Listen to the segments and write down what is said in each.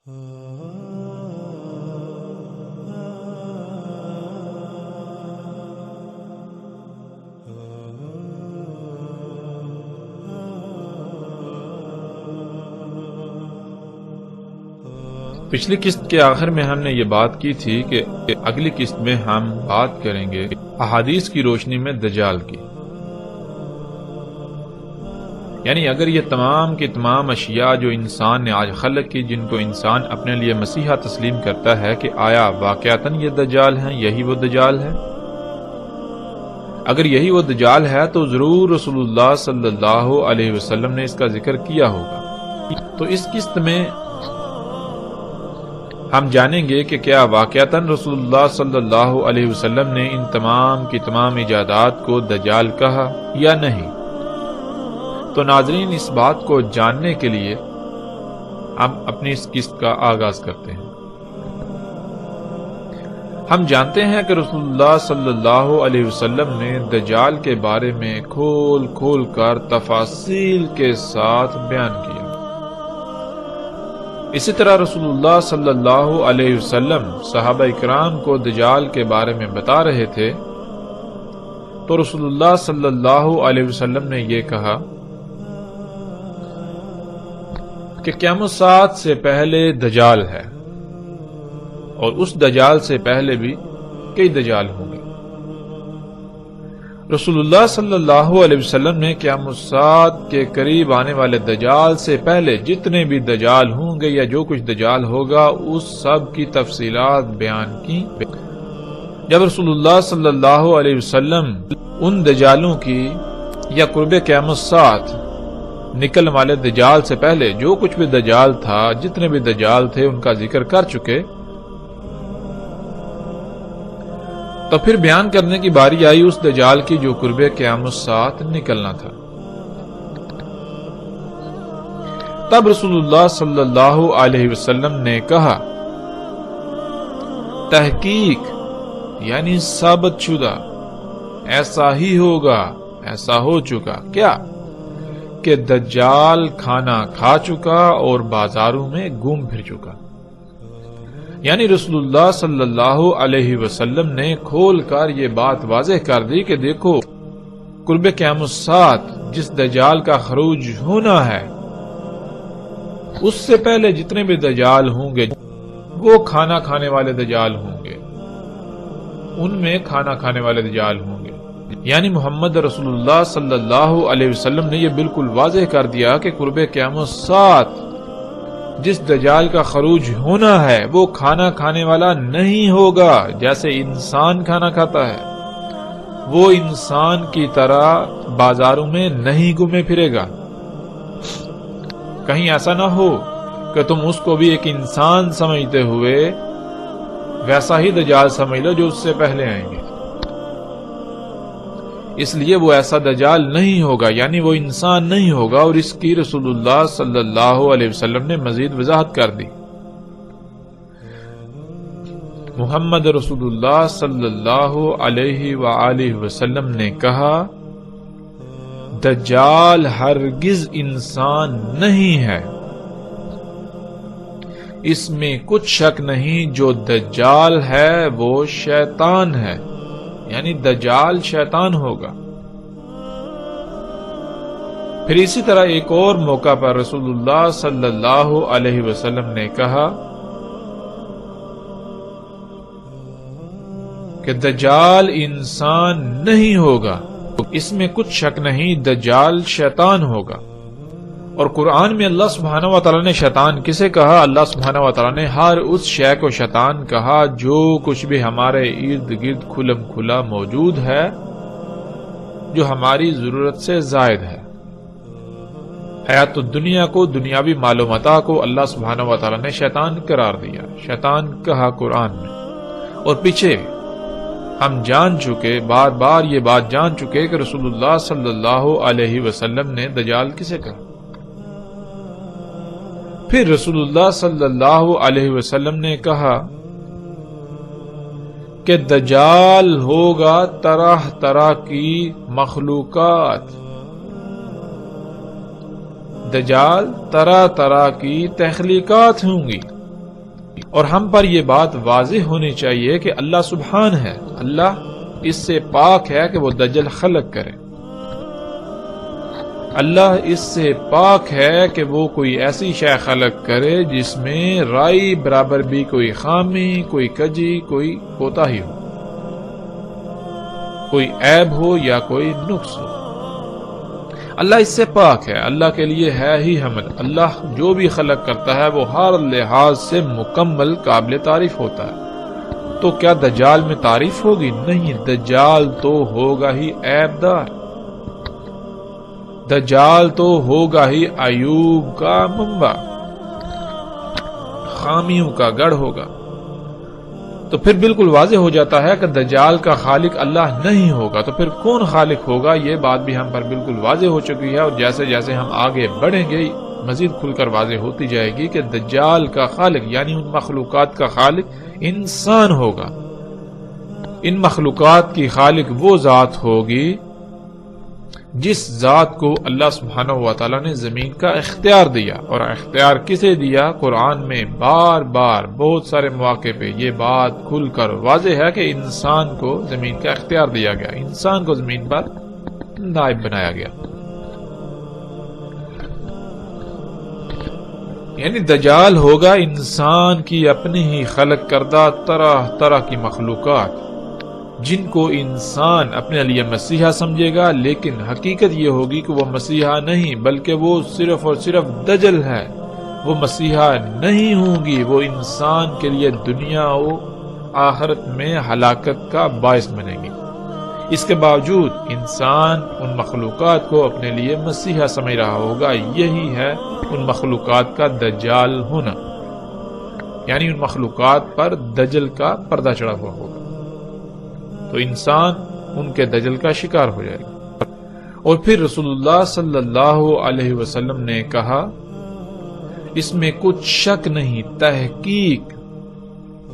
پچھلی قسط کے آخر میں ہم نے یہ بات کی تھی کہ اگلی قسط میں ہم بات کریں گے احادیث کی روشنی میں دجال کی. یعنی اگر یہ تمام کی تمام اشیاء جو انسان نے آج خلق کی، جن کو انسان اپنے لیے مسیحا تسلیم کرتا ہے کہ آیا واقعتاً یہ دجال ہیں، یہی وہ دجال ہے؟ اگر یہی وہ دجال ہے تو ضرور رسول اللہ صلی اللہ علیہ وسلم نے اس کا ذکر کیا ہوگا. تو اس قسط میں ہم جانیں گے کہ کیا واقعتاً رسول اللہ صلی اللہ علیہ وسلم نے ان تمام کی تمام ایجادات کو دجال کہا یا نہیں. تو ناظرین، اس بات کو جاننے کے لیے ہم اپنی اس قسط کا آغاز کرتے ہیں. ہم جانتے ہیں کہ رسول اللہ صلی اللہ علیہ وسلم نے دجال کے بارے میں کھول کھول کر تفاصیل کے ساتھ بیان کیا. اسی طرح رسول اللہ صلی اللہ علیہ وسلم صحابہ اکرام کو دجال کے بارے میں بتا رہے تھے تو رسول اللہ صلی اللہ علیہ وسلم نے یہ کہا کہ قیامت الساعۃ سے پہلے دجال ہے، اور اس دجال سے پہلے بھی کئی دجال ہوں گے. رسول اللہ صلی اللہ علیہ وسلم نے قیامت الساعۃ کے قریب آنے والے دجال سے پہلے جتنے بھی دجال ہوں گے یا جو کچھ دجال ہوگا اس سب کی تفصیلات بیان کی. جب رسول اللہ صلی اللہ علیہ وسلم ان دجالوں کی یا قرب قیامت الساعۃ نکلنے والے دجال سے پہلے جو کچھ بھی دجال تھا، جتنے بھی دجال تھے، ان کا ذکر کر چکے، تو پھر بیان کرنے کی باری آئی اس دجال کی جو قرب قیامت الساعۃ نکلنا تھا. تب رسول اللہ صلی اللہ علیہ وسلم نے کہا، تحقیق یعنی ثابت شدہ، ایسا ہی ہوگا، ایسا ہو چکا. کیا؟ کہ دجال کھانا کھا چکا اور بازاروں میں گھوم پھر چکا. یعنی رسول اللہ صلی اللہ علیہ وسلم نے کھول کر یہ بات واضح کر دی کہ دیکھو، قرب قیامت الساعۃ جس دجال کا خروج ہونا ہے، اس سے پہلے جتنے بھی دجال ہوں گے وہ کھانا کھانے والے دجال ہوں گے، ان میں کھانا کھانے والے دجال ہوں گے. یعنی محمد رسول اللہ صلی اللہ علیہ وسلم نے یہ بالکل واضح کر دیا کہ قرب قیامت الساعۃ جس دجال کا خروج ہونا ہے وہ کھانا کھانے والا نہیں ہوگا جیسے انسان کھانا کھاتا ہے. وہ انسان کی طرح بازاروں میں نہیں گھومے پھرے گا. کہیں ایسا نہ ہو کہ تم اس کو بھی ایک انسان سمجھتے ہوئے ویسا ہی دجال سمجھ لو جو اس سے پہلے آئیں گے. اس لیے وہ ایسا دجال نہیں ہوگا، یعنی وہ انسان نہیں ہوگا، اور اس کی رسول اللہ صلی اللہ علیہ وسلم نے مزید وضاحت کر دی. محمد رسول اللہ صلی اللہ علیہ وآلہ وسلم نے کہا، دجال ہرگز انسان نہیں ہے. اس میں کچھ شک نہیں، جو دجال ہے وہ شیطان ہے، یعنی دجال شیطان ہوگا. پھر اسی طرح ایک اور موقع پر رسول اللہ صلی اللہ علیہ وسلم نے کہا کہ دجال انسان نہیں ہوگا، اس میں کچھ شک نہیں، دجال شیطان ہوگا. اور قرآن میں اللہ سبحانہ و تعالیٰ نے شیطان کسے کہا؟ اللہ سبحانہ و تعالیٰ نے ہر اس شے کو شیطان کہا جو کچھ بھی ہمارے ارد گرد کھلم کھلا موجود ہے، جو ہماری ضرورت سے زائد ہے. حیات الدنیا کو، دنیاوی مال و متاع کو اللہ سبحانہ و تعالیٰ نے شیطان قرار دیا، شیطان کہا قرآن میں. اور پیچھے ہم جان چکے، بار بار یہ بات جان چکے کہ رسول اللہ صلی اللہ علیہ وسلم نے دجال کسے کہا. پھر رسول اللہ صلی اللہ علیہ وسلم نے کہا کہ دجال ہوگا طرح طرح کی مخلوقات، دجال طرح طرح کی تخلیقات ہوں گی. اور ہم پر یہ بات واضح ہونی چاہیے کہ اللہ سبحان ہے، اللہ اس سے پاک ہے کہ وہ دجل خلق کرے، اللہ اس سے پاک ہے کہ وہ کوئی ایسی شے خلق کرے جس میں رائی برابر بھی کوئی خامی، کوئی کجی، کوئی کوتاہی ہو، کوئی عیب ہو یا کوئی نقص ہو۔ اللہ اس سے پاک ہے، اللہ کے لیے ہے ہی حمد۔ اللہ جو بھی خلق کرتا ہے وہ ہر لحاظ سے مکمل قابل تعریف ہوتا ہے۔ تو کیا دجال میں تعریف ہوگی؟ نہیں، دجال تو ہوگا ہی عیب دار، دجال تو ہوگا ہی عیوب کا منبع، خامیوں کا گڑھ ہوگا۔ تو پھر بالکل واضح ہو جاتا ہے کہ دجال کا خالق اللہ نہیں ہوگا، تو پھر کون خالق ہوگا؟ یہ بات بھی ہم پر بالکل واضح ہو چکی ہے، اور جیسے جیسے ہم آگے بڑھیں گے مزید کھل کر واضح ہوتی جائے گی کہ دجال کا خالق یعنی ان مخلوقات کا خالق انسان ہوگا۔ ان مخلوقات کی خالق وہ ذات ہوگی جس ذات کو اللہ سبحانہ و تعالیٰ نے زمین کا اختیار دیا، اور اختیار کسے دیا؟ قرآن میں بار بار بہت سارے مواقع پہ یہ بات کھل کر واضح ہے کہ انسان کو زمین کا اختیار دیا گیا، انسان کو زمین پر نائب بنایا گیا۔ یعنی دجال ہوگا انسان کی اپنی ہی خلق کردہ طرح طرح کی مخلوقات، جن کو انسان اپنے لیے مسیحا سمجھے گا، لیکن حقیقت یہ ہوگی کہ وہ مسیحا نہیں بلکہ وہ صرف اور صرف دجل ہے۔ وہ مسیحا نہیں ہوں گی، وہ انسان کے لیے دنیا و آخرت میں ہلاکت کا باعث بنے گی۔ اس کے باوجود انسان ان مخلوقات کو اپنے لیے مسیحا سمجھ رہا ہوگا۔ یہی ہے ان مخلوقات کا دجال ہونا، یعنی ان مخلوقات پر دجل کا پردہ چڑھا ہوا ہوگا، تو انسان ان کے دجل کا شکار ہو جائے گا۔ اور پھر رسول اللہ صلی اللہ علیہ وسلم نے کہا، اس میں کچھ شک نہیں، تحقیق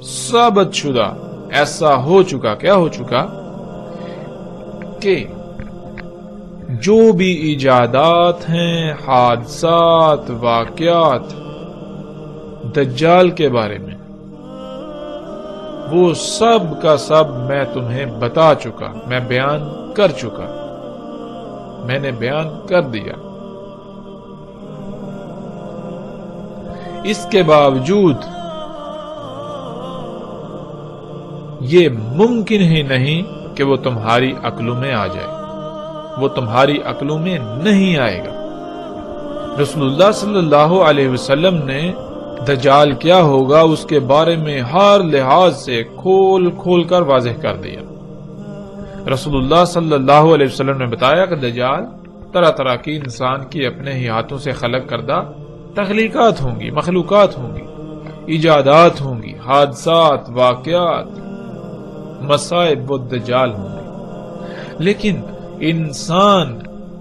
ثابت شدہ ایسا ہو چکا، کیا ہو چکا کہ جو بھی ایجادات ہیں، حادثات، واقعات دجال کے بارے میں، وہ سب کا سب میں تمہیں بتا چکا، میں بیان کر چکا، میں نے بیان کر دیا۔ اس کے باوجود یہ ممکن ہی نہیں کہ وہ تمہاری عقلوں میں آ جائے، وہ تمہاری عقلوں میں نہیں آئے گا۔ رسول اللہ صلی اللہ علیہ وسلم نے دجال کیا ہوگا اس کے بارے میں ہر لحاظ سے کھول کھول کر واضح کر دیا۔ رسول اللہ صلی اللہ علیہ وسلم نے بتایا کہ دجال طرح طرح کی انسان کی اپنے ہی ہاتھوں سے خلق کردہ تخلیقات ہوں گی، مخلوقات ہوں گی، ایجادات ہوں گی، حادثات، واقعات، مصائب و دجال ہوں گے، لیکن انسان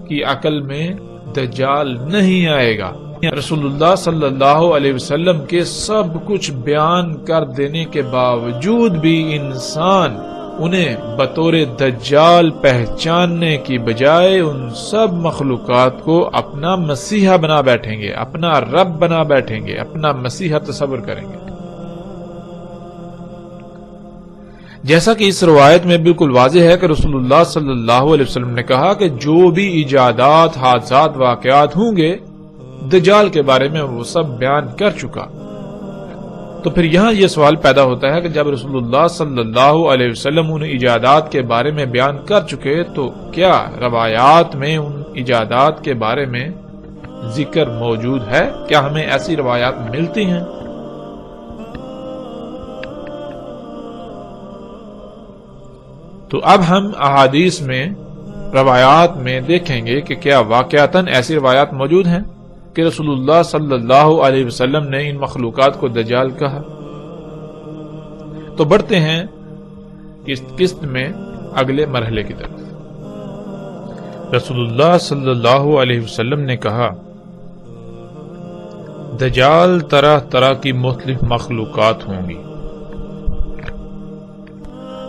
کی عقل میں دجال نہیں آئے گا۔ رسول اللہ صلی اللہ علیہ وسلم کے سب کچھ بیان کر دینے کے باوجود بھی انسان انہیں بطور دجال پہچاننے کی بجائے ان سب مخلوقات کو اپنا مسیحا بنا بیٹھیں گے، اپنا رب بنا بیٹھیں گے، اپنا مسیحا تصور کریں گے۔ جیسا کہ اس روایت میں بالکل واضح ہے کہ رسول اللہ صلی اللہ علیہ وسلم نے کہا کہ جو بھی ایجادات، حادثات، واقعات ہوں گے دجال کے بارے میں وہ سب بیان کر چکا۔ تو پھر یہاں یہ سوال پیدا ہوتا ہے کہ جب رسول اللہ صلی اللہ علیہ وسلم ان ایجادات کے بارے میں بیان کر چکے تو کیا روایات میں ان ایجادات کے بارے میں ذکر موجود ہے؟ کیا ہمیں ایسی روایات ملتی ہیں؟ تو اب ہم احادیث میں، روایات میں دیکھیں گے کہ کیا واقعتاً ایسی روایات موجود ہیں کہ رسول اللہ صلی اللہ علیہ وسلم نے ان مخلوقات کو دجال کہا۔ تو بڑھتے ہیں اس قسط میں اگلے مرحلے کی طرف۔ رسول اللہ صلی اللہ علیہ وسلم نے کہا، دجال طرح طرح کی مختلف مخلوقات ہوں گی۔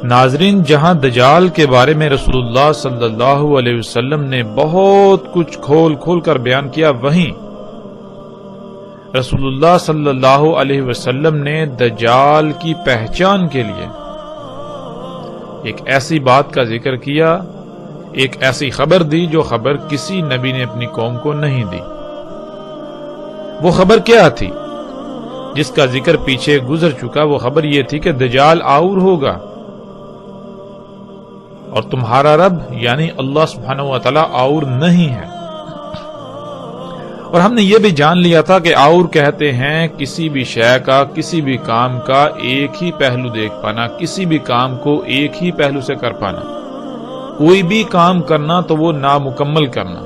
ناظرین، جہاں دجال کے بارے میں رسول اللہ صلی اللہ علیہ وسلم نے بہت کچھ کھول کھول کر بیان کیا، وہیں رسول اللہ صلی اللہ علیہ وسلم نے دجال کی پہچان کے لیے ایک ایسی بات کا ذکر کیا، ایک ایسی خبر دی جو خبر کسی نبی نے اپنی قوم کو نہیں دی۔ وہ خبر کیا تھی جس کا ذکر پیچھے گزر چکا؟ وہ خبر یہ تھی کہ دجال آور ہوگا اور تمہارا رب یعنی اللہ سبحانہ و تعالی آور نہیں ہے۔ اور ہم نے یہ بھی جان لیا تھا کہ آور کہتے ہیں کسی بھی شے کا، کسی بھی کام کا ایک ہی پہلو دیکھ پانا، کسی بھی کام کو ایک ہی پہلو سے کر پانا، کوئی بھی کام کرنا تو وہ نامکمل کرنا،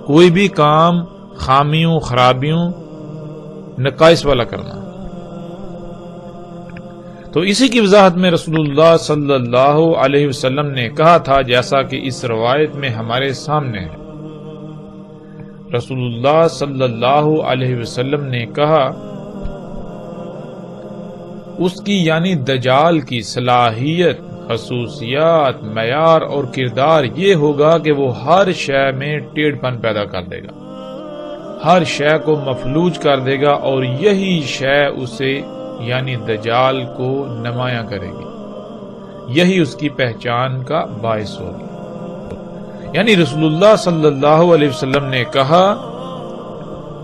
کوئی بھی کام خامیوں، خرابیوں، نقائص والا کرنا۔ تو اسی کی وضاحت میں رسول اللہ صلی اللہ علیہ وسلم نے کہا تھا، جیسا کہ اس روایت میں ہمارے سامنے ہے۔ رسول اللہ صلی اللہ علیہ وسلم نے کہا اس کی یعنی دجال کی صلاحیت، خصوصیات، معیار اور کردار یہ ہوگا کہ وہ ہر شے میں ٹیڑھ پن پیدا کر دے گا، ہر شے کو مفلوج کر دے گا، اور یہی شے اسے یعنی دجال کو نمایاں کرے گی، یہی اس کی پہچان کا باعث ہوگی۔ یعنی رسول اللہ صلی اللہ علیہ وسلم نے کہا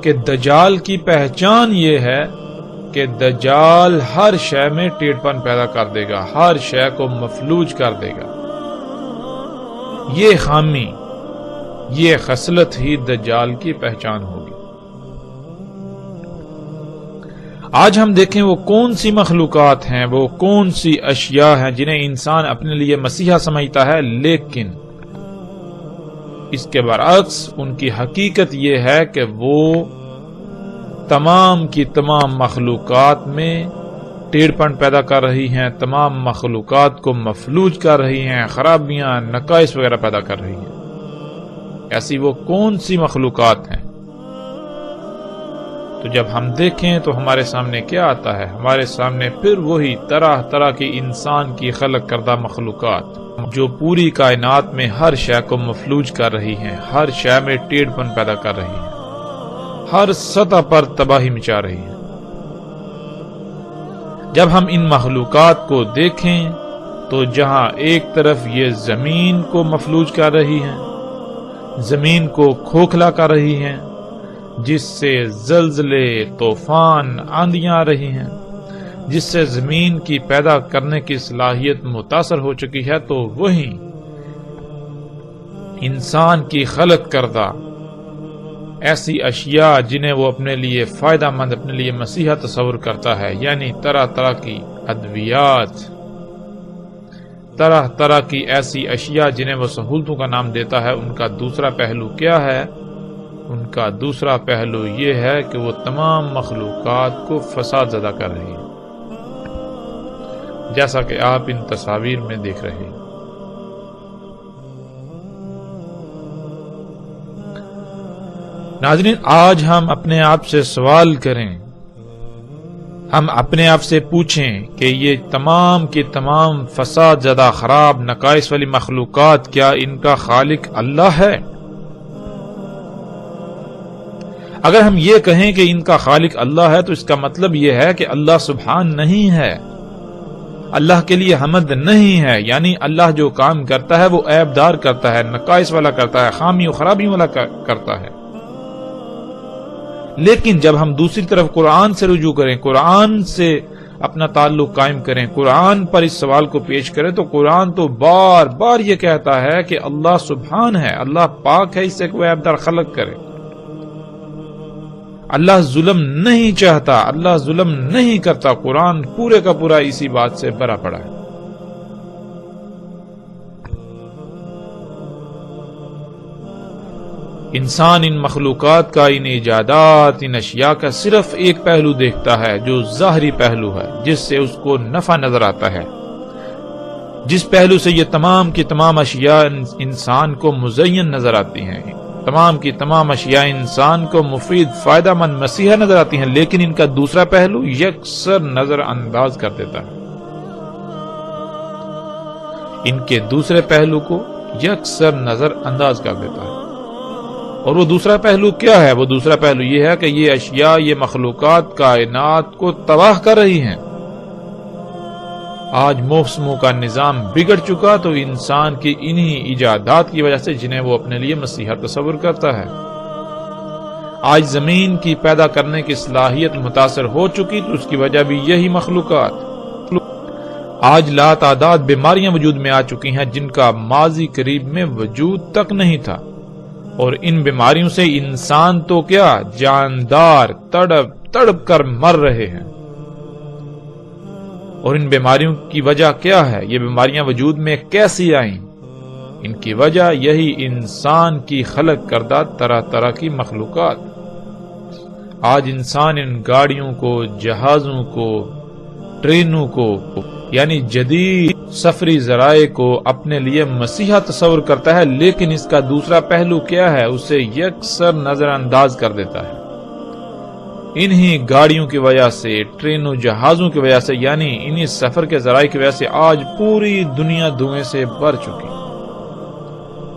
کہ دجال کی پہچان یہ ہے کہ دجال ہر شے میں ٹیڑھ پن پیدا کر دے گا، ہر شے کو مفلوج کر دے گا۔ یہ خامی، یہ خصلت ہی دجال کی پہچان ہوگی۔ آج ہم دیکھیں وہ کون سی مخلوقات ہیں، وہ کون سی اشیاء ہیں جنہیں انسان اپنے لیے مسیحا سمجھتا ہے، لیکن اس کے برعکس ان کی حقیقت یہ ہے کہ وہ تمام کی تمام مخلوقات میں ٹیڑھ پن پیدا کر رہی ہیں، تمام مخلوقات کو مفلوج کر رہی ہیں، خرابیاں، نقائص وغیرہ پیدا کر رہی ہیں۔ ایسی وہ کون سی مخلوقات ہیں؟ تو جب ہم دیکھیں تو ہمارے سامنے کیا آتا ہے؟ ہمارے سامنے پھر وہی طرح طرح کی انسان کی خلق کردہ مخلوقات جو پوری کائنات میں ہر شے کو مفلوج کر رہی ہیں، ہر شے میں ٹیڑھ پن پیدا کر رہی ہیں، ہر سطح پر تباہی مچا رہی ہیں۔ جب ہم ان مخلوقات کو دیکھیں تو جہاں ایک طرف یہ زمین کو مفلوج کر رہی ہیں، زمین کو کھوکھلا کر رہی ہیں، جس سے زلزلے، طوفان، آندیاں آ رہی ہیں، جس سے زمین کی پیدا کرنے کی صلاحیت متاثر ہو چکی ہے، تو وہیں انسان کی خلق کردہ ایسی اشیاء جنہیں وہ اپنے لیے فائدہ مند، اپنے لیے مسیحا تصور کرتا ہے، یعنی طرح طرح کی ادویات، طرح طرح کی ایسی اشیاء جنہیں وہ سہولتوں کا نام دیتا ہے، ان کا دوسرا پہلو کیا ہے؟ ان کا دوسرا پہلو یہ ہے کہ وہ تمام مخلوقات کو فساد زدہ کر رہی ہے، جیسا کہ آپ ان تصاویر میں دیکھ رہے ہیں۔ ناظرین، آج ہم اپنے آپ سے سوال کریں، ہم اپنے آپ سے پوچھیں کہ یہ تمام کی تمام فساد زدہ، خراب، نقائص والی مخلوقات کیا ان کا خالق اللہ ہے؟ اگر ہم یہ کہیں کہ ان کا خالق اللہ ہے تو اس کا مطلب یہ ہے کہ اللہ سبحان نہیں ہے، اللہ کے لیے حمد نہیں ہے، یعنی اللہ جو کام کرتا ہے وہ عیب دار کرتا ہے، نقائص والا کرتا ہے، خامی و خرابی والا کرتا ہے۔ لیکن جب ہم دوسری طرف قرآن سے رجوع کریں، قرآن سے اپنا تعلق قائم کریں، قرآن پر اس سوال کو پیش کریں، تو قرآن تو بار بار یہ کہتا ہے کہ اللہ سبحان ہے، اللہ پاک ہے اس سے کوئی عیب دار خلق کرے۔ اللہ ظلم نہیں چاہتا، اللہ ظلم نہیں کرتا۔ قرآن پورے کا پورا اسی بات سے بھرا پڑا ہے۔ انسان ان مخلوقات کا، ان ایجادات، ان اشیاء کا صرف ایک پہلو دیکھتا ہے جو ظاہری پہلو ہے، جس سے اس کو نفع نظر آتا ہے، جس پہلو سے یہ تمام کی تمام اشیاء انسان کو مزین نظر آتی ہیں، تمام کی تمام اشیاء انسان کو مفید، فائدہ مند، مسیحا نظر آتی ہیں، لیکن ان کا دوسرا پہلو یکسر نظر انداز کر دیتا ہے۔ ان کے دوسرے پہلو کو یکسر نظر انداز کر دیتا ہے، اور وہ دوسرا پہلو کیا ہے؟ وہ دوسرا پہلو یہ ہے کہ یہ اشیاء، یہ مخلوقات کائنات کو تباہ کر رہی ہیں۔ آج موسموں کا نظام بگڑ چکا تو انسان کی انہی ایجادات کی وجہ سے، جنہیں وہ اپنے لیے مسیحا تصور کرتا ہے۔ آج زمین کی پیدا کرنے کی صلاحیت متاثر ہو چکی تو اس کی وجہ بھی یہی مخلوقات۔ آج لا تعداد بیماریاں وجود میں آ چکی ہیں جن کا ماضی قریب میں وجود تک نہیں تھا، اور ان بیماریوں سے انسان تو کیا، جاندار تڑپ تڑپ کر مر رہے ہیں۔ اور ان بیماریوں کی وجہ کیا ہے؟ یہ بیماریاں وجود میں کیسی آئیں؟ ان کی وجہ یہی انسان کی خلق کردہ طرح طرح کی مخلوقات۔ آج انسان ان گاڑیوں کو، جہازوں کو، ٹرینوں کو، یعنی جدید سفری ذرائع کو اپنے لیے مسیحا تصور کرتا ہے، لیکن اس کا دوسرا پہلو کیا ہے؟ اسے یکسر نظر انداز کر دیتا ہے۔ انہی گاڑیوں کی وجہ سے، ٹرینوں جہازوں کی وجہ سے، یعنی انہی سفر کے ذرائع کی وجہ سے آج پوری دنیا دھوئیں سے بھر چکی،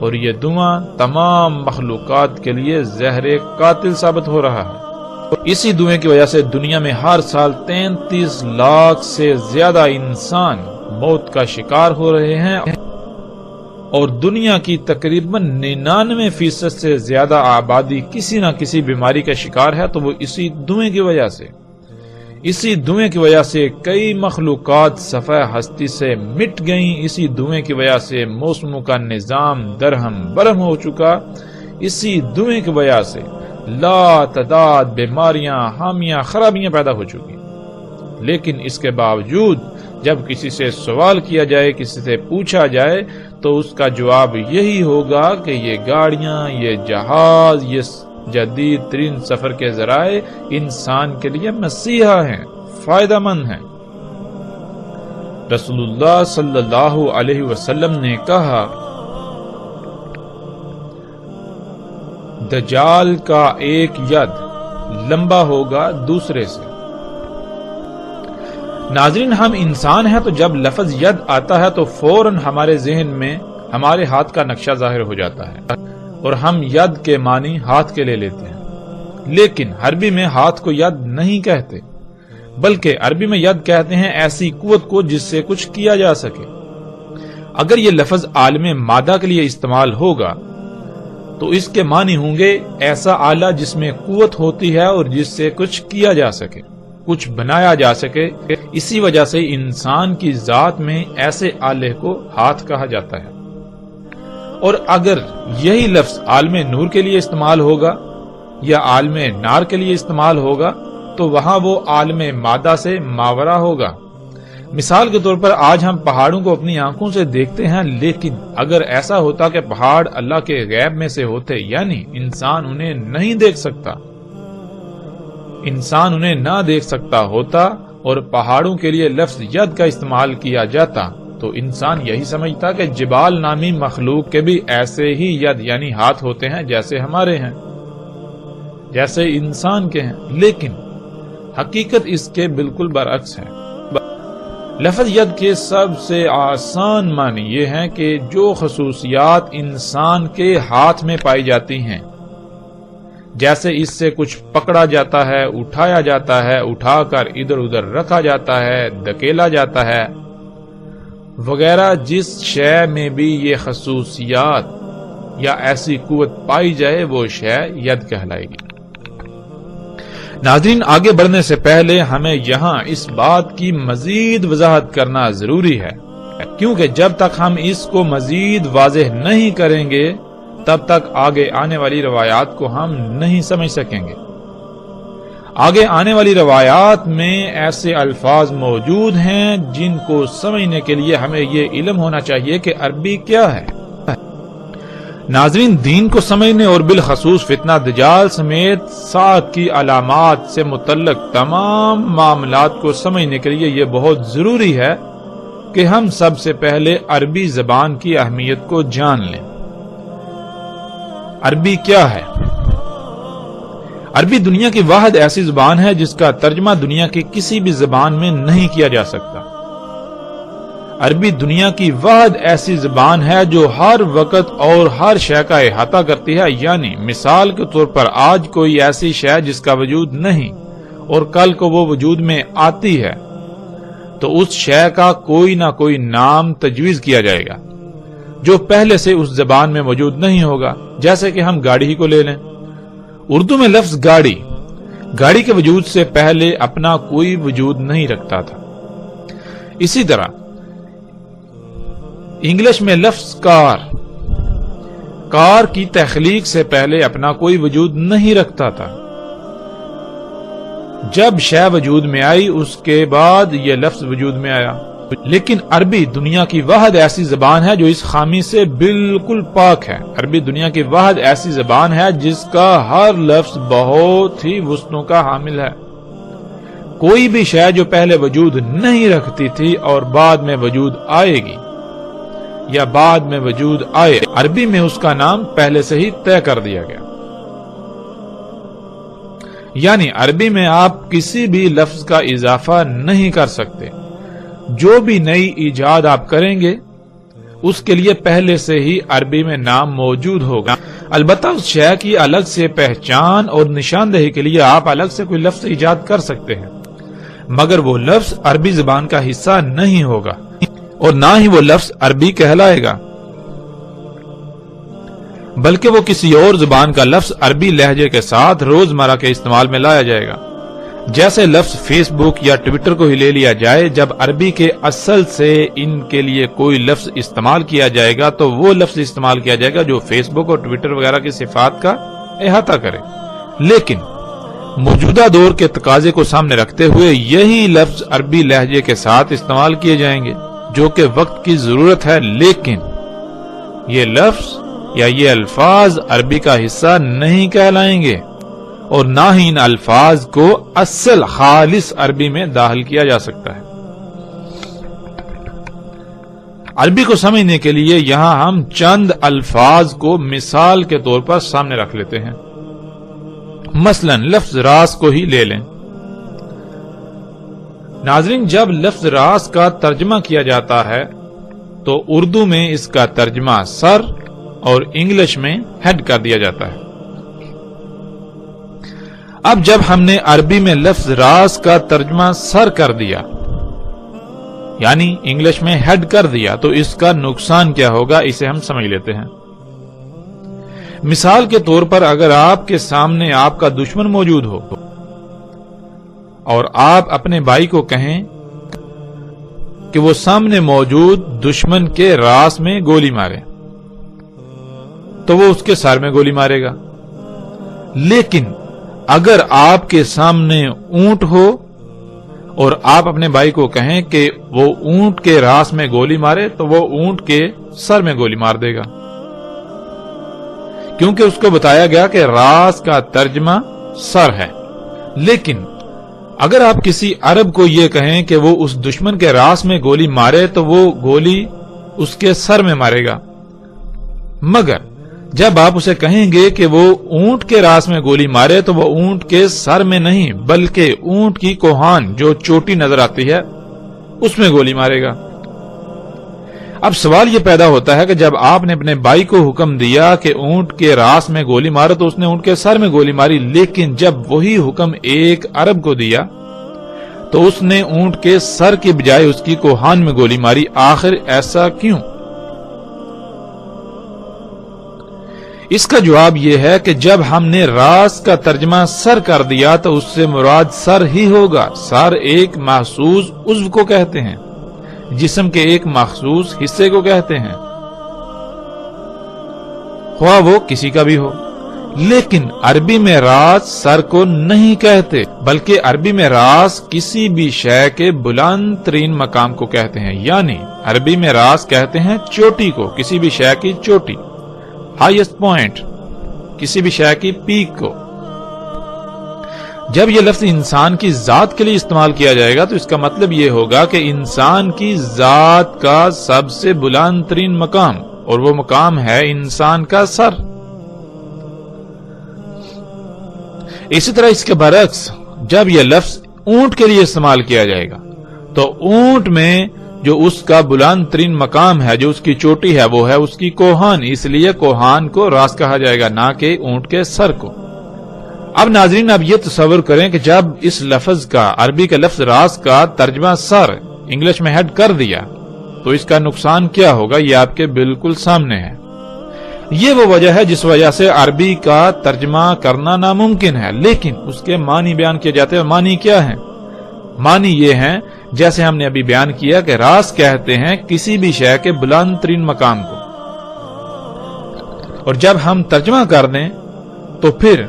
اور یہ دھواں تمام مخلوقات کے لیے زہر قاتل ثابت ہو رہا ہے۔ اسی دھوئیں کی وجہ سے دنیا میں ہر سال 33 لاکھ سے زیادہ انسان موت کا شکار ہو رہے ہیں، اور دنیا کی تقریباً 99% سے زیادہ آبادی کسی نہ کسی بیماری کا شکار ہے، تو وہ اسی دھوئیں کی وجہ سے۔ اسی دھوئیں کی وجہ سے کئی مخلوقات صفحہ ہستی سے مٹ گئیں، اسی دھوئیں کی وجہ سے موسموں کا نظام درہم برہم ہو چکا، اسی دھوئیں کی وجہ سے لا تعداد بیماریاں، حامیاں، خرابیاں پیدا ہو چکی۔ لیکن اس کے باوجود جب کسی سے سوال کیا جائے، کسی سے پوچھا جائے، تو اس کا جواب یہی ہوگا کہ یہ گاڑیاں، یہ جہاز، یہ جدید ترین سفر کے ذرائع انسان کے لیے مسیحا ہیں، فائدہ مند ہیں۔ رسول اللہ صلی اللہ علیہ وسلم نے کہا، دجال کا ایک ید لمبا ہوگا دوسرے سے۔ ناظرین، ہم انسان ہیں تو جب لفظ ید آتا ہے تو فوراً ہمارے ذہن میں ہمارے ہاتھ کا نقشہ ظاہر ہو جاتا ہے، اور ہم ید کے معنی ہاتھ کے لے لیتے ہیں۔ لیکن عربی میں ہاتھ کو ید نہیں کہتے، بلکہ عربی میں ید کہتے ہیں ایسی قوت کو جس سے کچھ کیا جا سکے۔ اگر یہ لفظ عالم مادہ کے لیے استعمال ہوگا تو اس کے معنی ہوں گے ایسا آلہ جس میں قوت ہوتی ہے اور جس سے کچھ کیا جا سکے، کچھ بنایا جا سکے۔ اسی وجہ سے انسان کی ذات میں ایسے آلے کو ہاتھ کہا جاتا ہے۔ اور اگر یہی لفظ عالم نور کے لیے استعمال ہوگا یا عالم نار کے لیے استعمال ہوگا تو وہاں وہ عالم مادہ سے ماورا ہوگا۔ مثال کے طور پر آج ہم پہاڑوں کو اپنی آنکھوں سے دیکھتے ہیں، لیکن اگر ایسا ہوتا کہ پہاڑ اللہ کے غیب میں سے ہوتے، یعنی انسان انہیں نہیں دیکھ سکتا، انسان انہیں نہ دیکھ سکتا ہوتا اور پہاڑوں کے لیے لفظ ید کا استعمال کیا جاتا، تو انسان یہی سمجھتا کہ جبال نامی مخلوق کے بھی ایسے ہی ید یعنی ہاتھ ہوتے ہیں جیسے ہمارے ہیں، جیسے انسان کے ہیں۔ لیکن حقیقت اس کے بالکل برعکس ہے۔ لفظ ید کے سب سے آسان معنی یہ ہے کہ جو خصوصیات انسان کے ہاتھ میں پائی جاتی ہیں، جیسے اس سے کچھ پکڑا جاتا ہے، اٹھایا جاتا ہے، اٹھا کر ادھر ادھر رکھا جاتا ہے، دھکیلا جاتا ہے وغیرہ، جس شے میں بھی یہ خصوصیات یا ایسی قوت پائی جائے وہ شے ید کہلائے گی۔ ناظرین، آگے بڑھنے سے پہلے ہمیں یہاں اس بات کی مزید وضاحت کرنا ضروری ہے، کیونکہ جب تک ہم اس کو مزید واضح نہیں کریں گے تب تک آگے آنے والی روایات کو ہم نہیں سمجھ سکیں گے۔ آگے آنے والی روایات میں ایسے الفاظ موجود ہیں جن کو سمجھنے کے لیے ہمیں یہ علم ہونا چاہیے کہ عربی کیا ہے۔ ناظرین، دین کو سمجھنے اور بالخصوص فتنہ دجال سمیت ساتھ کی علامات سے متعلق تمام معاملات کو سمجھنے کے لیے یہ بہت ضروری ہے کہ ہم سب سے پہلے عربی زبان کی اہمیت کو جان لیں۔ عربی کیا ہے؟ عربی دنیا کی واحد ایسی زبان ہے جس کا ترجمہ دنیا کی کسی بھی زبان میں نہیں کیا جا سکتا۔ عربی دنیا کی واحد ایسی زبان ہے جو ہر وقت اور ہر شے کا احاطہ کرتی ہے، یعنی مثال کے طور پر آج کوئی ایسی شے جس کا وجود نہیں اور کل کو وہ وجود میں آتی ہے تو اس شے کا کوئی نہ کوئی نام تجویز کیا جائے گا جو پہلے سے اس زبان میں موجود نہیں ہوگا۔ جیسے کہ ہم گاڑی ہی کو لے لیں، اردو میں لفظ گاڑی کے وجود سے پہلے اپنا کوئی وجود نہیں رکھتا تھا۔ اسی طرح انگلش میں لفظ کار کی تخلیق سے پہلے اپنا کوئی وجود نہیں رکھتا تھا۔ جب شے وجود میں آئی اس کے بعد یہ لفظ وجود میں آیا۔ لیکن عربی دنیا کی واحد ایسی زبان ہے جو اس خامی سے بالکل پاک ہے۔ عربی دنیا کی واحد ایسی زبان ہے جس کا ہر لفظ بہت ہی وسعتوں کا حامل ہے۔ کوئی بھی شے جو پہلے وجود نہیں رکھتی تھی اور بعد میں وجود آئے گی یا بعد میں وجود آئے، عربی میں اس کا نام پہلے سے ہی طے کر دیا گیا۔ یعنی عربی میں آپ کسی بھی لفظ کا اضافہ نہیں کر سکتے۔ جو بھی نئی ایجاد آپ کریں گے اس کے لیے پہلے سے ہی عربی میں نام موجود ہوگا۔ البتہ اس شے کی الگ سے پہچان اور نشاندہی کے لیے آپ الگ سے کوئی لفظ ایجاد کر سکتے ہیں، مگر وہ لفظ عربی زبان کا حصہ نہیں ہوگا اور نہ ہی وہ لفظ عربی کہلائے گا، بلکہ وہ کسی اور زبان کا لفظ عربی لہجے کے ساتھ روزمرہ کے استعمال میں لایا جائے گا۔ جیسے لفظ فیس بک یا ٹویٹر کو ہی لے لیا جائے، جب عربی کے اصل سے ان کے لیے کوئی لفظ استعمال کیا جائے گا تو وہ لفظ استعمال کیا جائے گا جو فیس بک اور ٹویٹر وغیرہ کی صفات کا احاطہ کرے۔ لیکن موجودہ دور کے تقاضے کو سامنے رکھتے ہوئے یہی لفظ عربی لہجے کے ساتھ استعمال کیے جائیں گے جو کہ وقت کی ضرورت ہے، لیکن یہ لفظ یا یہ الفاظ عربی کا حصہ نہیں کہلائیں گے اور نہ ہی ان الفاظ کو اصل خالص عربی میں داخل کیا جا سکتا ہے۔ عربی کو سمجھنے کے لیے یہاں ہم چند الفاظ کو مثال کے طور پر سامنے رکھ لیتے ہیں۔ مثلا لفظ راس کو ہی لے لیں۔ ناظرین، جب لفظ راس کا ترجمہ کیا جاتا ہے تو اردو میں اس کا ترجمہ سر اور انگلش میں ہیڈ کر دیا جاتا ہے۔ اب جب ہم نے عربی میں لفظ راس کا ترجمہ سر کر دیا یعنی انگلش میں ہیڈ کر دیا تو اس کا نقصان کیا ہوگا اسے ہم سمجھ لیتے ہیں۔ مثال کے طور پر اگر آپ کے سامنے آپ کا دشمن موجود ہو اور آپ اپنے بھائی کو کہیں کہ وہ سامنے موجود دشمن کے راس میں گولی مارے تو وہ اس کے سر میں گولی مارے گا۔ لیکن اگر آپ کے سامنے اونٹ ہو اور آپ اپنے بھائی کو کہیں کہ وہ اونٹ کے راس میں گولی مارے تو وہ اونٹ کے سر میں گولی مار دے گا، کیونکہ اس کو بتایا گیا کہ راس کا ترجمہ سر ہے۔ لیکن اگر آپ کسی عرب کو یہ کہیں کہ وہ اس دشمن کے راس میں گولی مارے تو وہ گولی اس کے سر میں مارے گا، مگر جب آپ اسے کہیں گے کہ وہ اونٹ کے راس میں گولی مارے تو وہ اونٹ کے سر میں نہیں بلکہ اونٹ کی کوہان جو چوٹی نظر آتی ہے اس میں گولی مارے گا۔ اب سوال یہ پیدا ہوتا ہے کہ جب آپ نے اپنے بھائی کو حکم دیا کہ اونٹ کے راس میں گولی مارو تو اس نے اونٹ کے سر میں گولی ماری، لیکن جب وہی حکم ایک عرب کو دیا تو اس نے اونٹ کے سر کی بجائے اس کی کوہان میں گولی ماری۔ آخر ایسا کیوں؟ اس کا جواب یہ ہے کہ جب ہم نے راس کا ترجمہ سر کر دیا تو اس سے مراد سر ہی ہوگا۔ سر ایک محسوس عضو کو کہتے ہیں، جسم کے ایک مخصوص حصے کو کہتے ہیں، خواہ وہ کسی کا بھی ہو۔ لیکن عربی میں راس سر کو نہیں کہتے بلکہ عربی میں راس کسی بھی شے کے بلند ترین مقام کو کہتے ہیں، یعنی عربی میں راس کہتے ہیں چوٹی کو، کسی بھی شے کی چوٹی، ہائیسٹ پوائنٹ، کسی بھی شے کی پیک کو۔ جب یہ لفظ انسان کی ذات کے لیے استعمال کیا جائے گا تو اس کا مطلب یہ ہوگا کہ انسان کی ذات کا سب سے بلند ترین مقام، اور وہ مقام ہے انسان کا سر۔ اسی طرح اس کے برعکس جب یہ لفظ اونٹ کے لیے استعمال کیا جائے گا تو اونٹ میں جو اس کا بلند ترین مقام ہے، جو اس کی چوٹی ہے، وہ ہے اس کی کوہان، اس لیے کوہان کو راس کہا جائے گا، نہ کہ اونٹ کے سر کو۔ اب ناظرین اب یہ تصور کریں کہ جب اس لفظ کا، عربی کے لفظ راس کا ترجمہ سر انگلش میں ہیڈ کر دیا تو اس کا نقصان کیا ہوگا، یہ آپ کے بالکل سامنے ہے۔ یہ وہ وجہ ہے جس وجہ سے عربی کا ترجمہ کرنا ناممکن ہے، لیکن اس کے معنی بیان کیے جاتے ہیں۔ معنی کیا ہیں؟ معنی یہ ہیں جیسے ہم نے ابھی بیان کیا کہ راس کہتے ہیں کسی بھی شے کے بلند ترین مقام کو، اور جب ہم ترجمہ کر دیں تو پھر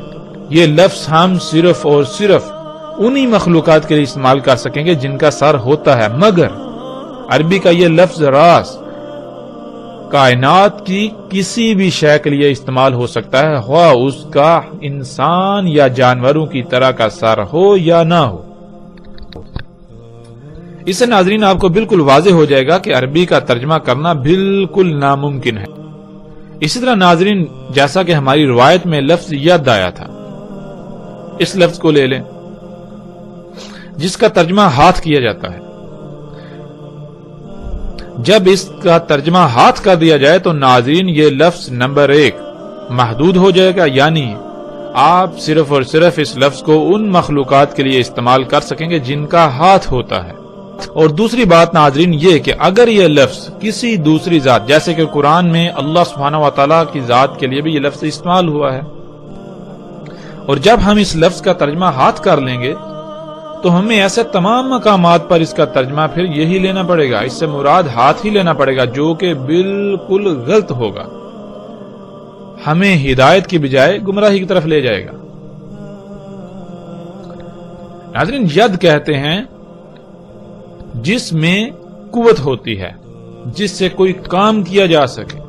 یہ لفظ ہم صرف اور صرف انہی مخلوقات کے لیے استعمال کر سکیں گے جن کا سر ہوتا ہے، مگر عربی کا یہ لفظ راس کائنات کی کسی بھی شے کے لیے استعمال ہو سکتا ہے، خواہ اس کا انسان یا جانوروں کی طرح کا سر ہو یا نہ ہو۔ اس سے ناظرین آپ کو بالکل واضح ہو جائے گا کہ عربی کا ترجمہ کرنا بالکل ناممکن ہے۔ اسی طرح ناظرین جیسا کہ ہماری روایت میں لفظ ید آیا تھا، اس لفظ کو لے لیں جس کا ترجمہ ہاتھ کیا جاتا ہے۔ جب اس کا ترجمہ ہاتھ کر دیا جائے تو ناظرین یہ لفظ نمبر 1 محدود ہو جائے گا، یعنی آپ صرف اور صرف اس لفظ کو ان مخلوقات کے لیے استعمال کر سکیں گے جن کا ہاتھ ہوتا ہے۔ اور دوسری بات ناظرین یہ کہ اگر یہ لفظ کسی دوسری ذات، جیسے کہ قرآن میں اللہ سبحانہ و تعالیٰ کی ذات کے لیے بھی یہ لفظ استعمال ہوا ہے، اور جب ہم اس لفظ کا ترجمہ ہاتھ کر لیں گے تو ہمیں ایسے تمام مقامات پر اس کا ترجمہ پھر یہی لینا پڑے گا، اس سے مراد ہاتھ ہی لینا پڑے گا، جو کہ بالکل غلط ہوگا، ہمیں ہدایت کی بجائے گمراہی کی طرف لے جائے گا۔ ناظرین ید کہتے ہیں جس میں قوت ہوتی ہے، جس سے کوئی کام کیا جا سکے،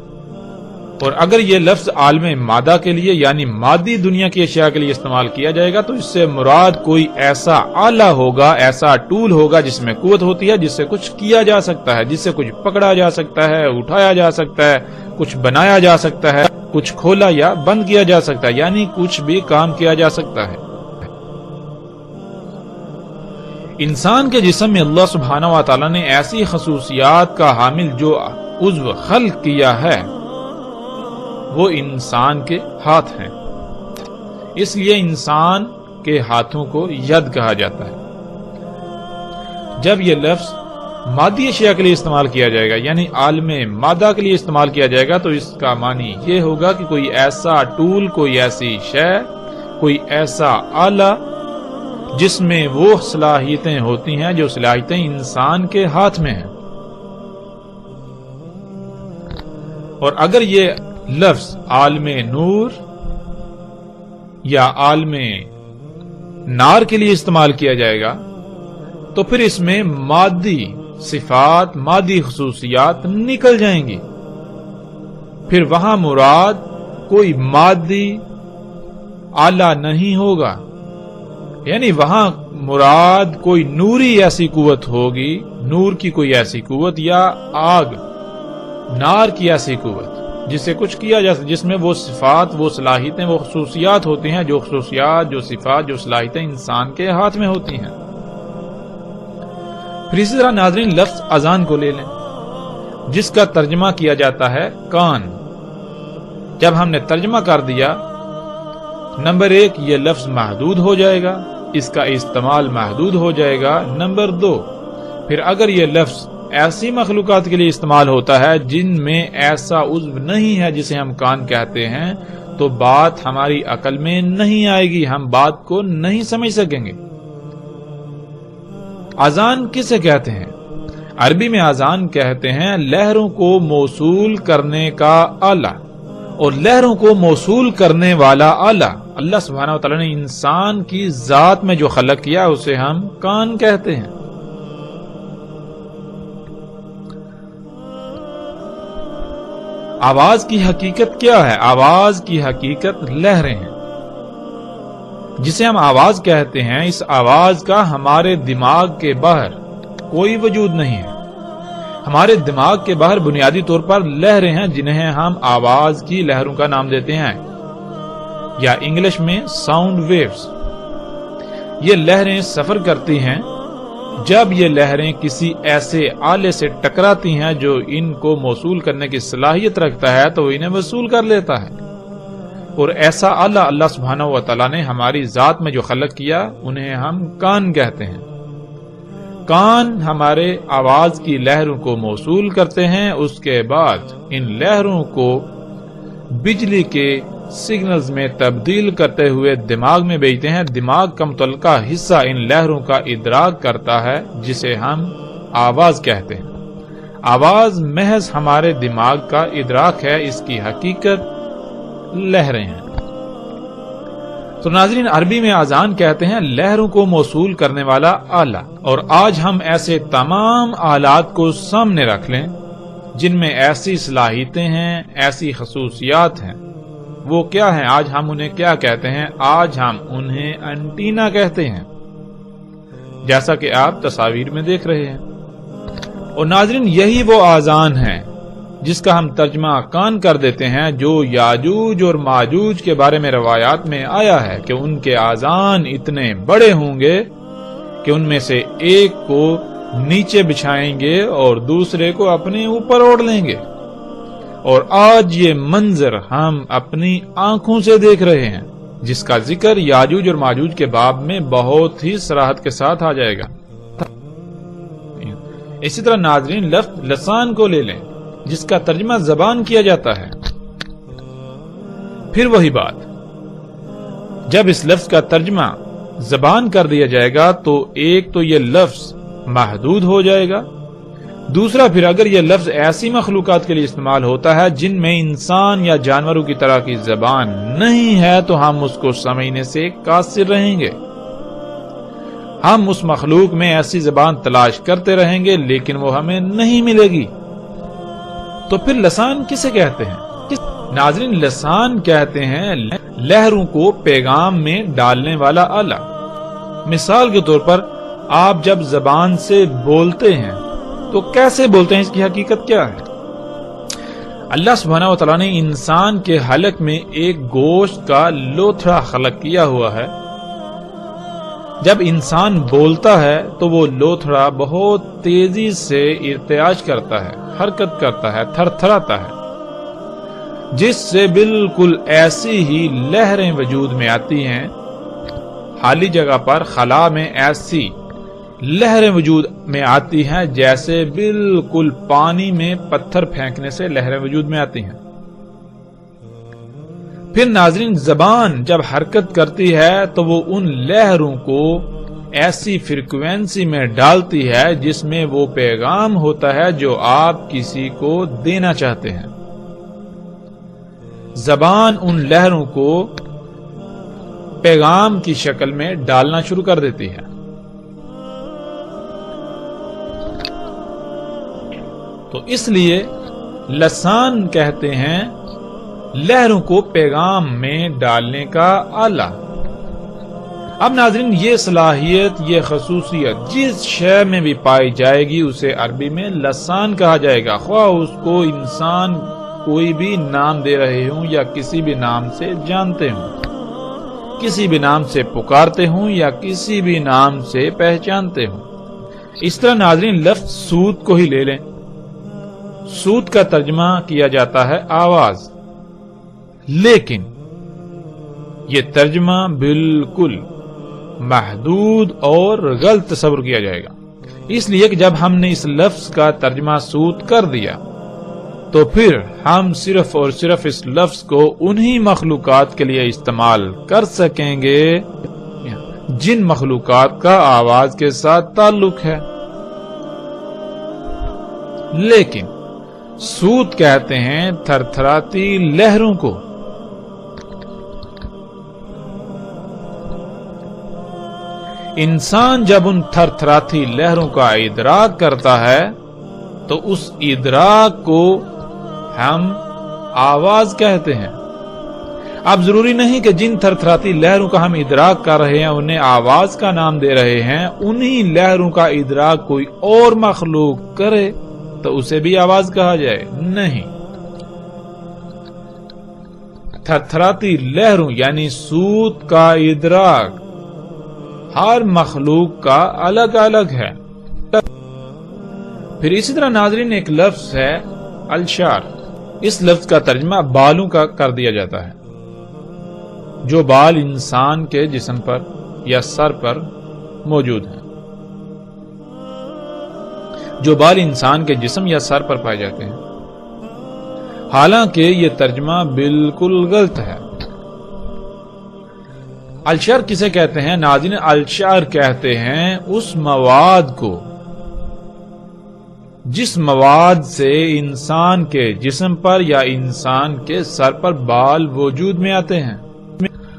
اور اگر یہ لفظ عالم مادہ کے لیے یعنی مادی دنیا کی اشیاء کے لیے استعمال کیا جائے گا تو اس سے مراد کوئی ایسا آلہ ہوگا، ایسا ٹول ہوگا جس میں قوت ہوتی ہے، جس سے کچھ کیا جا سکتا ہے، جس سے کچھ پکڑا جا سکتا ہے، اٹھایا جا سکتا ہے، کچھ بنایا جا سکتا ہے، کچھ کھولا یا بند کیا جا سکتا ہے، یعنی کچھ بھی کام کیا جا سکتا ہے۔ انسان کے جسم میں اللہ سبحانہ و تعالیٰ نے ایسی خصوصیات کا حامل جو عضو خلق کیا ہے وہ انسان کے ہاتھ ہیں، اس لیے انسان کے ہاتھوں کو ید کہا جاتا ہے۔ جب یہ لفظ مادی اشیاء کے لیے استعمال کیا جائے گا یعنی عالم مادہ کے لیے استعمال کیا جائے گا تو اس کا معنی یہ ہوگا کہ کوئی ایسا ٹول، کوئی ایسی شے، کوئی ایسا آلہ جس میں وہ صلاحیتیں ہوتی ہیں جو صلاحیتیں انسان کے ہاتھ میں ہیں۔ اور اگر یہ لفظ عالم نور یا عالم نار کے لیے استعمال کیا جائے گا تو پھر اس میں مادی صفات، مادی خصوصیات نکل جائیں گی، پھر وہاں مراد کوئی مادی آلہ نہیں ہوگا، یعنی وہاں مراد کوئی نوری ایسی قوت ہوگی، نور کی کوئی ایسی قوت یا آگ، نار کی ایسی قوت جس سے کچھ کیا جا سکتا، جس میں وہ صفات، وہ صلاحیتیں، وہ خصوصیات ہوتی ہیں، جو خصوصیات، جو صفات، جو صلاحیتیں انسان کے ہاتھ میں ہوتی ہیں۔ پھر اسی طرح ناظرین لفظ اذان کو لے لیں جس کا ترجمہ کیا جاتا ہے کان۔ جب ہم نے ترجمہ کر دیا، نمبر 1 یہ لفظ محدود ہو جائے گا، اس کا استعمال محدود ہو جائے گا۔ نمبر 2 پھر اگر یہ لفظ ایسی مخلوقات کے لیے استعمال ہوتا ہے جن میں ایسا عضو نہیں ہے جسے ہم کان کہتے ہیں تو بات ہماری عقل میں نہیں آئے گی، ہم بات کو نہیں سمجھ سکیں گے۔ اذان کسے کہتے ہیں؟ عربی میں اذان کہتے ہیں لہروں کو موصول کرنے کا آلہ، اور لہروں کو موصول کرنے والا آلہ اللہ سبحانہ و تعالیٰ نے انسان کی ذات میں جو خلق کیا اسے ہم کان کہتے ہیں۔ آواز کی حقیقت کیا ہے؟ آواز کی حقیقت لہریں ہیں۔ جسے ہم آواز کہتے ہیں، اس آواز کا ہمارے دماغ کے باہر کوئی وجود نہیں ہے۔ ہمارے دماغ کے باہر بنیادی طور پر لہریں ہیں جنہیں ہم آواز کی لہروں کا نام دیتے ہیں، یا انگلش میں ساؤنڈ ویوز۔ یہ لہریں سفر کرتی ہیں جب یہ لہریں کسی ایسے آلے سے ٹکراتی ہیں جو ان کو موصول کرنے کی صلاحیت رکھتا ہے تو وہ انہیں وصول کر لیتا ہے۔ اور ایسا آلہ اللہ سبحانہ و تعالیٰ نے ہماری ذات میں جو خلق کیا انہیں ہم کان کہتے ہیں۔ کان ہمارے آواز کی لہروں کو موصول کرتے ہیں، اس کے بعد ان لہروں کو بجلی کے سگنلز میں تبدیل کرتے ہوئے دماغ میں بھیجتے ہیں۔ دماغ کا متعلقہ حصہ ان لہروں کا ادراک کرتا ہے جسے ہم آواز کہتے ہیں۔ آواز محض ہمارے دماغ کا ادراک ہے، اس کی حقیقت لہریں ہیں۔ تو ناظرین، عربی میں اذان کہتے ہیں لہروں کو موصول کرنے والا آلہ، اور آج ہم ایسے تمام آلات کو سامنے رکھ لیں جن میں ایسی صلاحیتیں ہیں، ایسی خصوصیات ہیں۔ وہ کیا ہیں؟ آج ہم انہیں کیا کہتے ہیں؟ آج ہم انہیں انٹینا کہتے ہیں، جیسا کہ آپ تصاویر میں دیکھ رہے ہیں۔ اور ناظرین، یہی وہ اذان ہے جس کا ہم ترجمہ کان کر دیتے ہیں، جو یاجوج اور ماجوج کے بارے میں روایات میں آیا ہے کہ ان کے اذان اتنے بڑے ہوں گے کہ ان میں سے ایک کو نیچے بچھائیں گے اور دوسرے کو اپنے اوپر اوڑھ لیں گے۔ اور آج یہ منظر ہم اپنی آنکھوں سے دیکھ رہے ہیں، جس کا ذکر یاجوج اور ماجوج کے باب میں بہت ہی صراحت کے ساتھ آ جائے گا۔ اسی طرح ناظرین، لفظ لسان کو لے لیں جس کا ترجمہ زبان کیا جاتا ہے۔ پھر وہی بات، جب اس لفظ کا ترجمہ زبان کر دیا جائے گا تو ایک تو یہ لفظ محدود ہو جائے گا، دوسرا پھر اگر یہ لفظ ایسی مخلوقات کے لیے استعمال ہوتا ہے جن میں انسان یا جانوروں کی طرح کی زبان نہیں ہے تو ہم اس کو سمجھنے سے قاصر رہیں گے۔ ہم اس مخلوق میں ایسی زبان تلاش کرتے رہیں گے لیکن وہ ہمیں نہیں ملے گی۔ تو پھر لسان کسے کہتے ہیں؟ ناظرین، لسان کہتے ہیں لہروں کو پیغام میں ڈالنے والا آلہ۔ مثال کے طور پر آپ جب زبان سے بولتے ہیں تو کیسے بولتے ہیں؟ اس کی حقیقت کیا ہے؟ اللہ سبحانہ و تعالیٰ نے انسان کے حلق میں ایک گوشت کا لوتھڑا خلق کیا ہوا ہے۔ جب انسان بولتا ہے تو وہ لوتھڑا بہت تیزی سے ارتعاش کرتا ہے، حرکت کرتا ہے، تھر تھراتا ہے، جس سے بالکل ایسی ہی لہریں وجود میں آتی ہیں۔ خالی جگہ پر خلا میں ایسی لہریں وجود میں آتی ہیں جیسے بالکل پانی میں پتھر پھینکنے سے لہریں وجود میں آتی ہیں۔ پھر ناظرین، زبان جب حرکت کرتی ہے تو وہ ان لہروں کو ایسی فریکوینسی میں ڈالتی ہے جس میں وہ پیغام ہوتا ہے جو آپ کسی کو دینا چاہتے ہیں۔ زبان ان لہروں کو پیغام کی شکل میں ڈالنا شروع کر دیتی ہے۔ تو اس لیے لسان کہتے ہیں لہروں کو پیغام میں ڈالنے کا آلہ۔ اب ناظرین، یہ صلاحیت، یہ خصوصیت جس شے میں بھی پائی جائے گی اسے عربی میں لسان کہا جائے گا، خواہ اس کو انسان کوئی بھی نام دے رہے ہوں یا کسی بھی نام سے جانتے ہوں، کسی بھی نام سے پکارتے ہوں یا کسی بھی نام سے پہچانتے ہوں۔ اس طرح ناظرین، لفظ سود کو ہی لے لیں۔ سود کا ترجمہ کیا جاتا ہے آواز، لیکن یہ ترجمہ بالکل محدود اور غلط تصور کیا جائے گا، اس لیے کہ جب ہم نے اس لفظ کا ترجمہ سود کر دیا تو پھر ہم صرف اور صرف اس لفظ کو انہی مخلوقات کے لیے استعمال کر سکیں گے جن مخلوقات کا آواز کے ساتھ تعلق ہے۔ لیکن سود کہتے ہیں تھر تھراتی لہروں کو۔ انسان جب ان تھر تھراتی لہروں کا ادراک کرتا ہے تو اس ادراک کو ہم آواز کہتے ہیں۔ اب ضروری نہیں کہ جن تھر تھراتی لہروں کا ہم ادراک کر رہے ہیں انہیں آواز کا نام دے رہے ہیں، انہی لہروں کا ادراک کوئی اور مخلوق کرے تو اسے بھی آواز کہا جائے؟ نہیں، تھر تھراتی لہروں یعنی سود کا ادراک ہر مخلوق کا الگ الگ ہے۔ پھر اسی طرح ناظرین ایک لفظ ہے الشعر. اس لفظ کا ترجمہ بالوں کا کر دیا جاتا ہے. جو بال انسان کے جسم پر یا سر پر موجود ہیں. جو بال انسان کے جسم یا سر پر پائے جاتے ہیں. حالانکہ یہ ترجمہ بالکل غلط ہے. الشعر کسے کہتے ہیں ناظرین؟ الشعر کہتے ہیں اس مواد کو جس مواد سے انسان کے جسم پر یا انسان کے سر پر بال وجود میں آتے ہیں.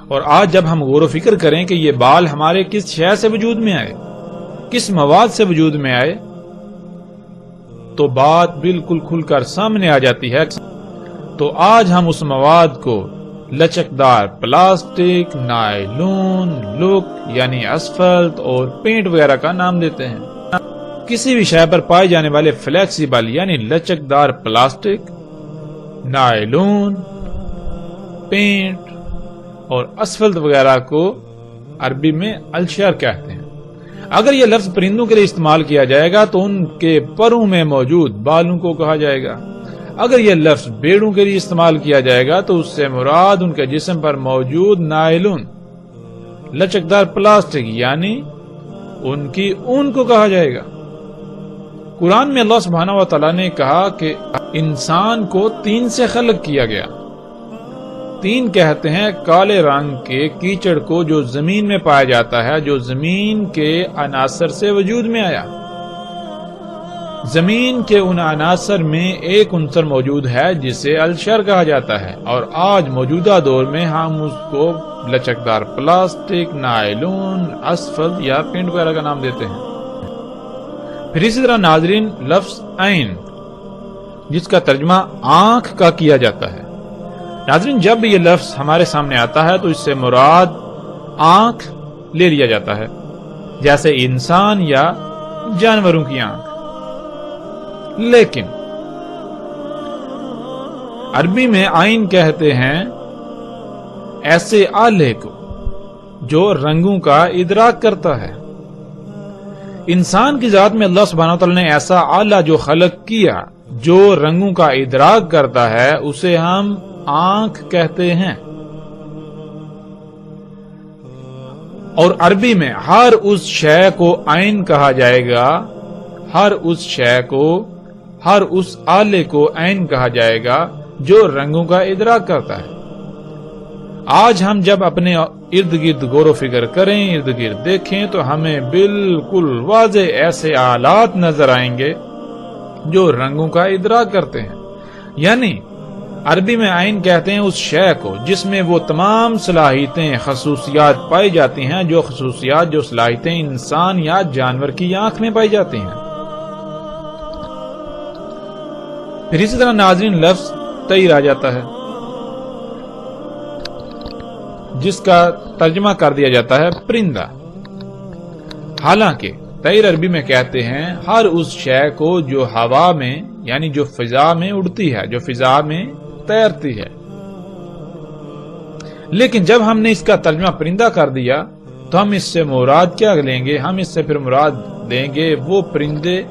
اور آج جب ہم غور و فکر کریں کہ یہ بال ہمارے کس شے سے وجود میں آئے، کس مواد سے وجود میں آئے، تو بات بالکل کھل کر سامنے آ جاتی ہے. تو آج ہم اس مواد کو لچکدار پلاسٹک، نائلون، لوک یعنی اسفلٹ اور پینٹ وغیرہ کا نام دیتے ہیں. کسی بھی شے پر پائے جانے والے فلیکسیبل یعنی لچکدار پلاسٹک، نائلون، پینٹ اور اسفلٹ وغیرہ کو عربی میں الشعر کہتے ہیں. اگر یہ لفظ پرندوں کے لیے استعمال کیا جائے گا تو ان کے پروں میں موجود بالوں کو کہا جائے گا. اگر یہ لفظ بیڑوں کے لیے استعمال کیا جائے گا تو اس سے مراد ان کے جسم پر موجود نائلون، لچکدار پلاسٹک یعنی ان کی اون کو کہا جائے گا. قرآن میں اللہ سبحانہ و تعالیٰ نے کہا کہ انسان کو 3 سے خلق کیا گیا. 3 کہتے ہیں کالے رنگ کے کیچڑ کو جو زمین میں پایا جاتا ہے، جو زمین کے عناصر سے وجود میں آیا. زمین کے ان عناصر میں ایک عنصر موجود ہے جسے الشعر کہا جاتا ہے، اور آج موجودہ دور میں ہم اس کو لچکدار پلاسٹک، نائلون، اسفلٹ یا پینٹ وغیرہ کا نام دیتے ہیں. پھر اسی طرح ناظرین لفظ عین جس کا ترجمہ آنکھ کا کیا جاتا ہے. ناظرین جب یہ لفظ ہمارے سامنے آتا ہے تو اس سے مراد آنکھ لے لیا جاتا ہے، جیسے انسان یا جانوروں کی آنکھ. لیکن عربی میں عین کہتے ہیں ایسے آلے کو جو رنگوں کا ادراک کرتا ہے. انسان کی ذات میں اللہ سبحانہ وتعالی نے ایسا آلہ جو خلق کیا جو رنگوں کا ادراک کرتا ہے اسے ہم آنکھ کہتے ہیں. اور عربی میں ہر اس شے کو عین کہا جائے گا، ہر اس شے کو، ہر اس آلے کو عین کہا جائے گا جو رنگوں کا ادراک کرتا ہے. آج ہم جب اپنے ارد گرد غور و فکر کریں، ارد گرد دیکھیں تو ہمیں بالکل واضح ایسے آلات نظر آئیں گے جو رنگوں کا ادراک کرتے ہیں. یعنی عربی میں عین کہتے ہیں اس شے کو جس میں وہ تمام صلاحیتیں، خصوصیات پائی جاتی ہیں جو خصوصیات، جو صلاحیتیں انسان یا جانور کی آنکھ میں پائی جاتی ہیں. پھر اسی طرح ناظرین لفظ طیر آ جاتا ہے جس کا ترجمہ کر دیا جاتا ہے پرندہ. حالانکہ طیر عربی میں کہتے ہیں ہر اس شے کو جو ہوا میں یعنی جو فضا میں اڑتی ہے، جو فضا میں تیرتی ہے. لیکن جب ہم نے اس کا ترجمہ پرندہ کر دیا تو ہم اس سے مراد کیا لیں گے؟ ہم اس سے پھر مراد لیں گے وہ پرندے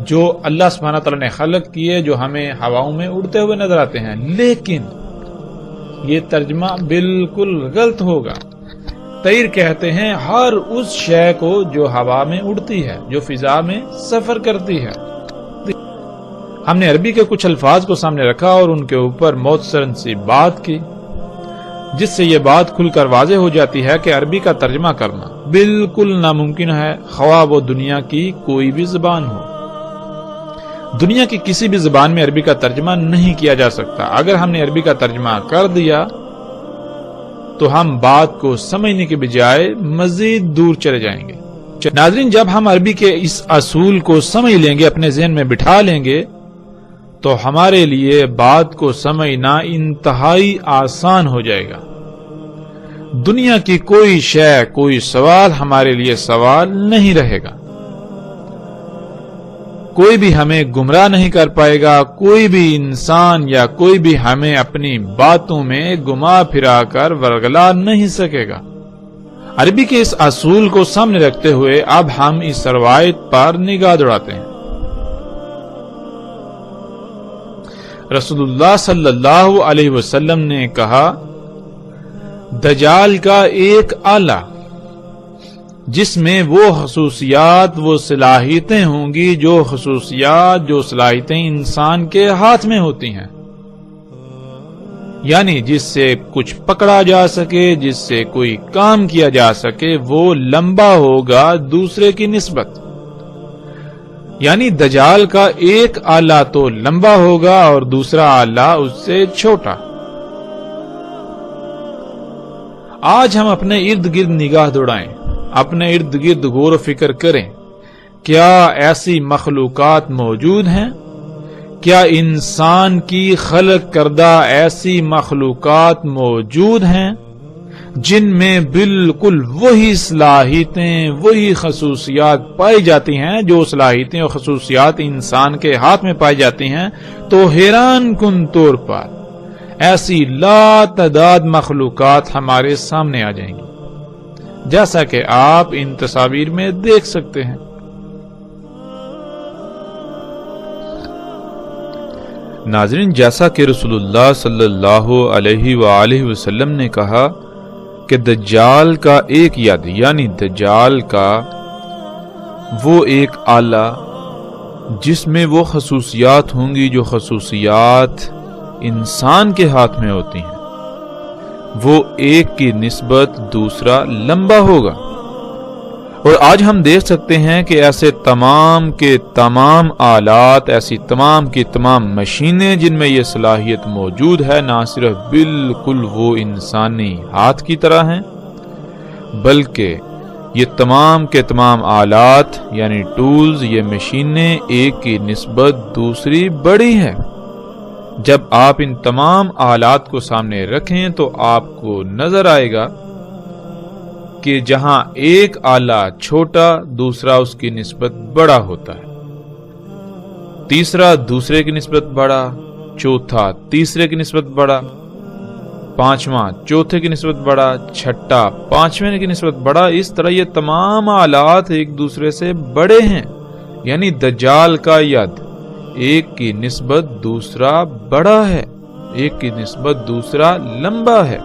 جو اللہ سبحانہ تعالیٰ نے خلق کیے، جو ہمیں ہواؤں میں اڑتے ہوئے نظر آتے ہیں. لیکن یہ ترجمہ بالکل غلط ہوگا. طیر کہتے ہیں ہر اس شے کو جو ہوا میں اڑتی ہے، جو فضا میں سفر کرتی ہے. ہم نے عربی کے کچھ الفاظ کو سامنے رکھا اور ان کے اوپر مختصراً سی بات کی، جس سے یہ بات کھل کر واضح ہو جاتی ہے کہ عربی کا ترجمہ کرنا بالکل ناممکن ہے، خواہ وہ دنیا کی کوئی بھی زبان ہو. دنیا کی کسی بھی زبان میں عربی کا ترجمہ نہیں کیا جا سکتا. اگر ہم نے عربی کا ترجمہ کر دیا تو ہم بات کو سمجھنے کے بجائے مزید دور چلے جائیں گے. ناظرین جب ہم عربی کے اس اصول کو سمجھ لیں گے، اپنے ذہن میں بٹھا لیں گے، تو ہمارے لیے بات کو سمجھنا انتہائی آسان ہو جائے گا. دنیا کی کوئی شے، کوئی سوال ہمارے لیے سوال نہیں رہے گا. کوئی بھی ہمیں گمراہ نہیں کر پائے گا، کوئی بھی انسان یا کوئی بھی ہمیں اپنی باتوں میں گما پھرا کر ورگلا نہیں سکے گا. عربی کے اس اصول کو سامنے رکھتے ہوئے اب ہم اس روایت پر نگاہ دوڑاتے ہیں۔ رسول اللہ صلی اللہ علیہ وسلم نے کہا، دجال کا ایک آلہ جس میں وہ خصوصیات، وہ صلاحیتیں ہوں گی جو خصوصیات، جو صلاحیتیں انسان کے ہاتھ میں ہوتی ہیں، یعنی جس سے کچھ پکڑا جا سکے، جس سے کوئی کام کیا جا سکے، وہ لمبا ہوگا دوسرے کی نسبت، یعنی دجال کا ایک آلہ تو لمبا ہوگا اور دوسرا آلہ اس سے چھوٹا۔ آج ہم اپنے ارد گرد نگاہ دوڑائیں، اپنے ارد گرد غور و فکر کریں، کیا ایسی مخلوقات موجود ہیں؟ کیا انسان کی خلق کردہ ایسی مخلوقات موجود ہیں جن میں بالکل وہی صلاحیتیں، وہی خصوصیات پائی جاتی ہیں جو صلاحیتیں اور خصوصیات انسان کے ہاتھ میں پائی جاتی ہیں؟ تو حیران کن طور پر ایسی لا تعداد مخلوقات ہمارے سامنے آ جائیں گی، جیسا کہ آپ ان تصاویر میں دیکھ سکتے ہیں۔ ناظرین، جیسا کہ رسول اللہ صلی اللہ علیہ وآلہ وسلم نے کہا کہ دجال کا ایک ید، یعنی دجال کا وہ ایک آلہ جس میں وہ خصوصیات ہوں گی جو خصوصیات انسان کے ہاتھ میں ہوتی ہیں، وہ ایک کی نسبت دوسرا لمبا ہوگا۔ اور آج ہم دیکھ سکتے ہیں کہ ایسے تمام کے تمام آلات، ایسی تمام کی تمام مشینیں جن میں یہ صلاحیت موجود ہے، نہ صرف بالکل وہ انسانی ہاتھ کی طرح ہیں، بلکہ یہ تمام کے تمام آلات یعنی ٹولز، یہ مشینیں ایک کی نسبت دوسری بڑی ہے۔ جب آپ ان تمام آلات کو سامنے رکھیں تو آپ کو نظر آئے گا کہ جہاں ایک آلہ چھوٹا، دوسرا اس کی نسبت بڑا ہوتا ہے، تیسرا دوسرے کی نسبت بڑا، چوتھا تیسرے کی نسبت بڑا، پانچواں چوتھے کی نسبت بڑا، چھٹا پانچویں کی نسبت بڑا۔ اس طرح یہ تمام آلات ایک دوسرے سے بڑے ہیں، یعنی دجال کا ید ایک کی نسبت دوسرا بڑا ہے، ایک کی نسبت دوسرا لمبا ہے۔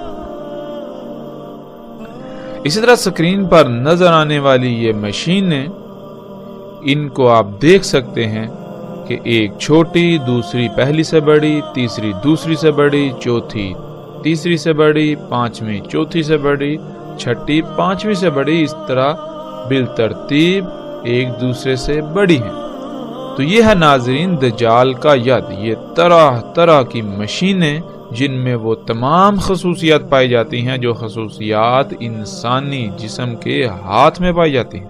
اسی طرح سکرین پر نظر آنے والی یہ مشینیں، ان کو آپ دیکھ سکتے ہیں کہ ایک چھوٹی، دوسری پہلی سے بڑی، تیسری دوسری سے بڑی، چوتھی تیسری سے بڑی، پانچویں چوتھی سے بڑی، چھٹی پانچویں سے بڑی، اس طرح بالترتیب ایک دوسرے سے بڑی ہیں۔ تو یہ ہے ناظرین دجال کا ید، یہ طرح طرح کی مشینیں جن میں وہ تمام خصوصیات پائی جاتی ہیں جو خصوصیات انسانی جسم کے ہاتھ میں پائی جاتی ہیں۔